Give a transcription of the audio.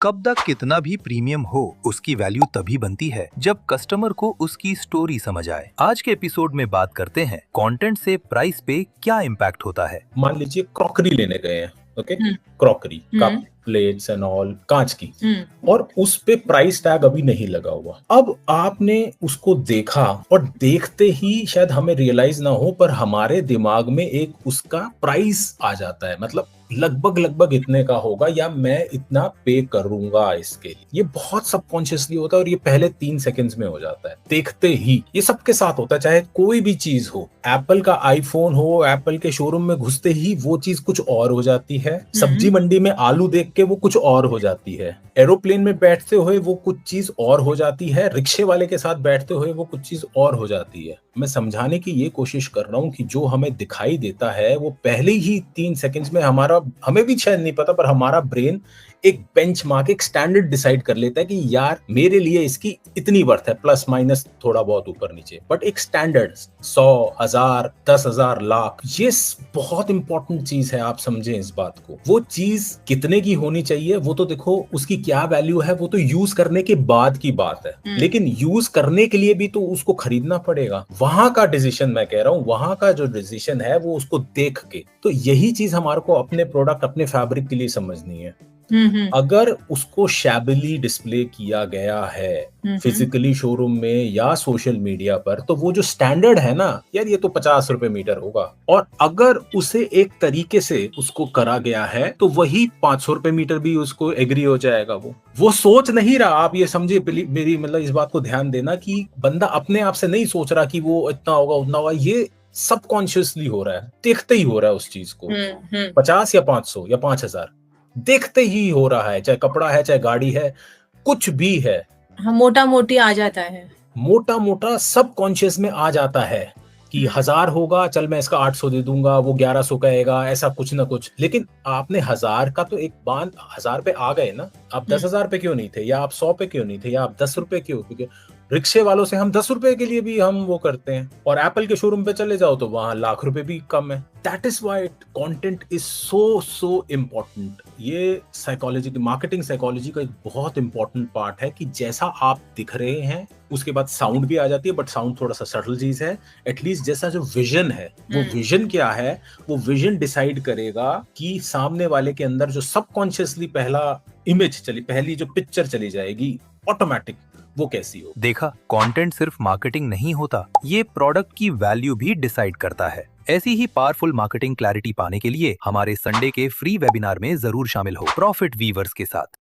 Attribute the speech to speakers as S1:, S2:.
S1: कब तक कितना भी प्रीमियम हो, उसकी वैल्यू तभी बनती है जब कस्टमर को उसकी स्टोरी समझ आए। आज के एपिसोड में बात करते हैं कंटेंट से प्राइस पे क्या इम्पैक्ट होता है।
S2: मान लीजिए क्रॉकरी लेने गए हैं, okay,
S3: hmm.
S2: Crockery cup
S3: hmm.
S2: Plates and all, कांच की,
S3: हम्म।
S2: और उस पे प्राइस टैग अभी नहीं लगा हुआ। अब आपने उसको देखा और देखते ही शायद हमें रियलाइज ना हो, पर हमारे दिमाग में एक उसका प्राइस आ जाता है, मतलब लगभग इतने का होगा या मैं इतना पे करूंगा इसके लिए। ये बहुत सबकॉन्शियसली होता है और ये पहले 3 सेकंड्स में हो जाता है देखते ही। ये सबके साथ होता है, चाहे कोई भी चीज हो। एप्पल का आईफोन हो, एप्पल के शोरूम में घुसते ही वो चीज कुछ और हो जाती है। सब्जी मंडी में आलू देख के वो कुछ और हो जाती है। एरोप्लेन में बैठते हुए वो कुछ चीज और हो जाती है। रिक्शे वाले के साथ बैठते हुए वो कुछ चीज और हो जाती है। मैं समझाने की ये कोशिश कर रहा हूँ कि जो हमें दिखाई देता है वो पहले ही 3 सेकंड्स में हमें भी शायद नहीं पता, पर हमारा ब्रेन एक बेंचमार्क, एक स्टैंडर्ड डिसाइड कर लेता है कि यार मेरे लिए इसकी इतनी वर्थ है, प्लस माइनस थोड़ा बहुत ऊपर नीचे, बट एक स्टैंडर्ड 100, 1000, 10,000, लाख, ये बहुत इंपॉर्टेंट चीज है। आप समझें इस बात को। वो चीज कितने की होनी चाहिए वो तो देखो, उसकी क्या वैल्यू है वो तो यूज करने के बाद की बात है, लेकिन यूज करने के लिए भी तो उसको खरीदना पड़ेगा। वहां का डिसीजन, मैं कह रहा हूं, वहां का जो डिसीजन है वो उसको देख के। तो यही चीज हमारे को अपने प्रोडक्ट, अपने फैब्रिक के लिए समझनी है। अगर उसको शैबिली डिस्प्ले किया गया है फिजिकली शोरूम में या सोशल मीडिया पर, तो वो जो स्टैंडर्ड है ना यार, ये तो 50 रुपए मीटर होगा। और अगर उसे एक तरीके से उसको करा गया है तो वही 500 रुपए मीटर भी उसको एग्री हो जाएगा। वो सोच नहीं रहा। आप ये समझिए, मेरी मतलब इस बात को ध्यान देना कि बंदा अपने आप से नहीं सोच रहा कि वो इतना होगा उतना होगा। ये सबकॉन्शियसली हो रहा है, देखते ही हो रहा है उस चीज को। 50 या 500 या 5,000 देखते ही हो रहा है, चाहे कपड़ा है, चाहे गाड़ी है, कुछ भी है।
S3: हाँ, मोटा मोटी आ जाता है,
S2: मोटा मोटा सब कॉन्शियस में आ जाता है कि 1000 होगा, चल मैं इसका 800 दे दूंगा, वो 1100 कहेगा, ऐसा कुछ ना कुछ। लेकिन आपने 1000 का तो एक बांध 1000 पे आ गए ना। आप 10,000 पे क्यों नहीं थे, या आप 100 पे क्यों नहीं थे, या आप 10 रुपए क्यों? रिक्शे वालों से हम 10 रुपए के लिए भी हम वो करते हैं, और एप्पल के शोरूम पे चले जाओ तो वहां लाख रुपए भी कम है। That is why content is so important. ये साइकोलॉजी की, मार्केटिंग साइकोलॉजी का एक बहुत इंपॉर्टेंट पार्ट है कि जैसा आप दिख रहे हैं, उसके बाद साउंड भी आ जाती है, बट साउंड थोड़ा सा सटल चीज है। एटलीस्ट जैसा जो विजन है, वो विजन क्या है, वो विजन डिसाइड करेगा कि सामने वाले के अंदर जो सबकॉन्शियसली पहली जो पिक्चर चली जाएगी ऑटोमेटिक, वो कैसी हो।
S1: देखा, कंटेंट सिर्फ मार्केटिंग नहीं होता, ये प्रोडक्ट की वैल्यू भी डिसाइड करता है। ऐसी ही पावरफुल मार्केटिंग क्लैरिटी पाने के लिए हमारे संडे के फ्री वेबिनार में जरूर शामिल हो, प्रॉफिट वीवर्स के साथ।